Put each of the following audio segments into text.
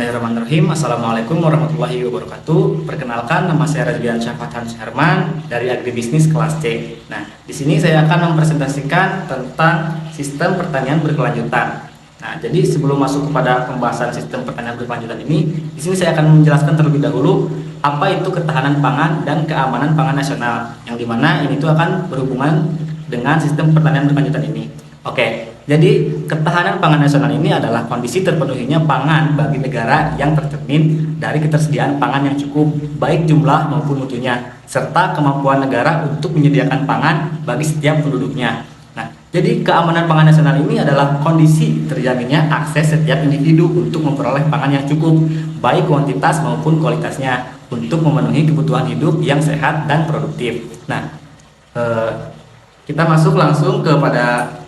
Bismillahirrahmanirrahim. Assalamualaikum warahmatullahi wabarakatuh. Perkenalkan, nama saya Razbian Syafatan Herman dari Agribisnis kelas C. Nah, di sini saya akan mempresentasikan tentang sistem pertanian berkelanjutan. Nah, jadi sebelum masuk kepada pembahasan sistem pertanian berkelanjutan ini, di sini saya akan menjelaskan terlebih dahulu apa itu ketahanan pangan dan keamanan pangan nasional, yang dimana ini tuh akan berhubungan dengan sistem pertanian berkelanjutan ini. Oke, jadi ketahanan pangan nasional ini adalah kondisi terpenuhinya pangan bagi negara yang tercermin dari ketersediaan pangan yang cukup, baik jumlah maupun mutunya, serta kemampuan negara untuk menyediakan pangan bagi setiap penduduknya. Nah, jadi keamanan pangan nasional ini adalah kondisi terjaminnya akses setiap individu untuk memperoleh pangan yang cukup, baik kuantitas maupun kualitasnya, untuk memenuhi kebutuhan hidup yang sehat dan produktif. Nah, kita masuk langsung kepada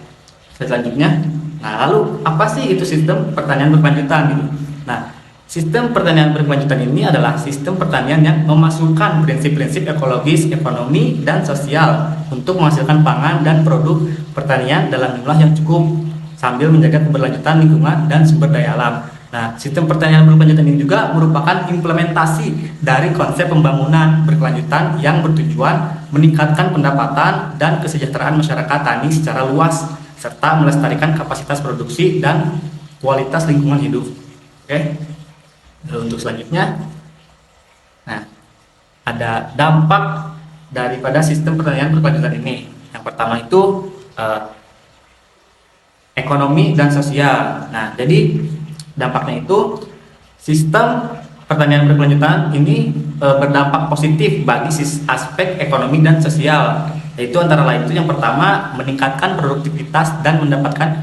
selanjutnya. Nah, lalu apa sih itu sistem pertanian berkelanjutan gitu? Nah, sistem pertanian berkelanjutan ini adalah sistem pertanian yang memasukkan prinsip-prinsip ekologis, ekonomi, dan sosial untuk menghasilkan pangan dan produk pertanian dalam jumlah yang cukup sambil menjaga keberlanjutan lingkungan dan sumber daya alam. Nah, sistem pertanian berkelanjutan ini juga merupakan implementasi dari konsep pembangunan berkelanjutan yang bertujuan meningkatkan pendapatan dan kesejahteraan masyarakat tani secara luas, serta melestarikan kapasitas produksi dan kualitas lingkungan hidup. Oke. Untuk selanjutnya, nah, ada dampak daripada sistem pertanian berkelanjutan ini. Yang pertama itu ekonomi dan sosial. Nah, jadi dampaknya itu sistem pertanian berkelanjutan ini berdampak positif bagi aspek ekonomi dan sosial, yaitu antara lain itu yang pertama meningkatkan produktivitas dan meningkatkan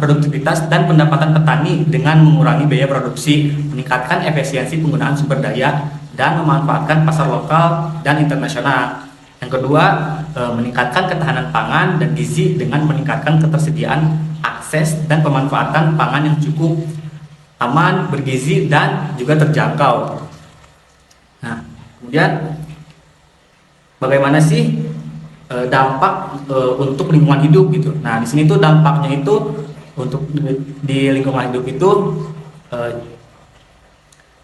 produktivitas dan pendapatan petani dengan mengurangi biaya produksi, meningkatkan efisiensi penggunaan sumber daya, dan memanfaatkan pasar lokal dan internasional. Yang kedua, meningkatkan ketahanan pangan dan gizi dengan meningkatkan ketersediaan, akses, dan pemanfaatan pangan yang cukup, aman, bergizi, dan juga terjangkau. Nah, kemudian bagaimana sih dampak untuk lingkungan hidup gitu? Nah, di sini tuh dampaknya itu untuk di lingkungan hidup itu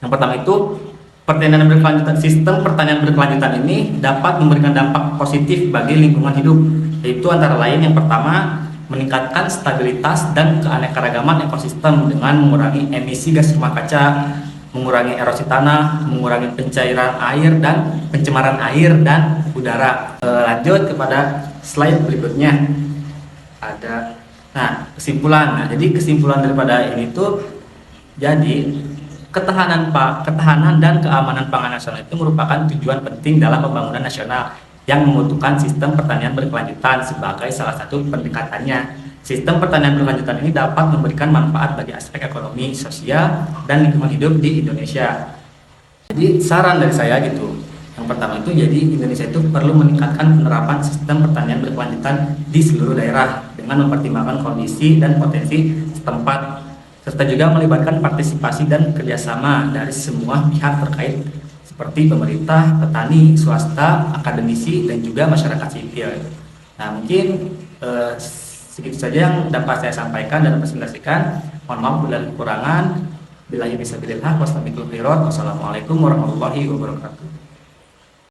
yang pertama itu pertanian berkelanjutan. Sistem pertanian berkelanjutan ini dapat memberikan dampak positif bagi lingkungan hidup, yaitu antara lain yang pertama meningkatkan stabilitas dan keanekaragaman ekosistem dengan mengurangi emisi gas rumah kaca, mengurangi erosi tanah, mengurangi pencairan air dan pencemaran air dan udara. Lanjut kepada slide berikutnya. Kesimpulan. Nah, jadi kesimpulan daripada ini tuh, jadi ketahanan dan keamanan pangan nasional itu merupakan tujuan penting dalam pembangunan nasional yang membutuhkan sistem pertanian berkelanjutan sebagai salah satu pendekatannya. Sistem pertanian berkelanjutan ini dapat memberikan manfaat bagi aspek ekonomi, sosial, dan lingkungan hidup di Indonesia. Jadi saran dari saya gitu, yang pertama itu jadi Indonesia itu perlu meningkatkan penerapan sistem pertanian berkelanjutan di seluruh daerah dengan mempertimbangkan kondisi dan potensi setempat, serta juga melibatkan partisipasi dan kerjasama dari semua pihak terkait seperti pemerintah, petani, swasta, akademisi, dan juga masyarakat sipil. Nah, mungkin segitu saja yang dapat saya sampaikan dan presentasikan. Mohon maaf bila kekurangan. Billahi fisabilillah. Wassalamualaikum warahmatullahi wabarakatuh.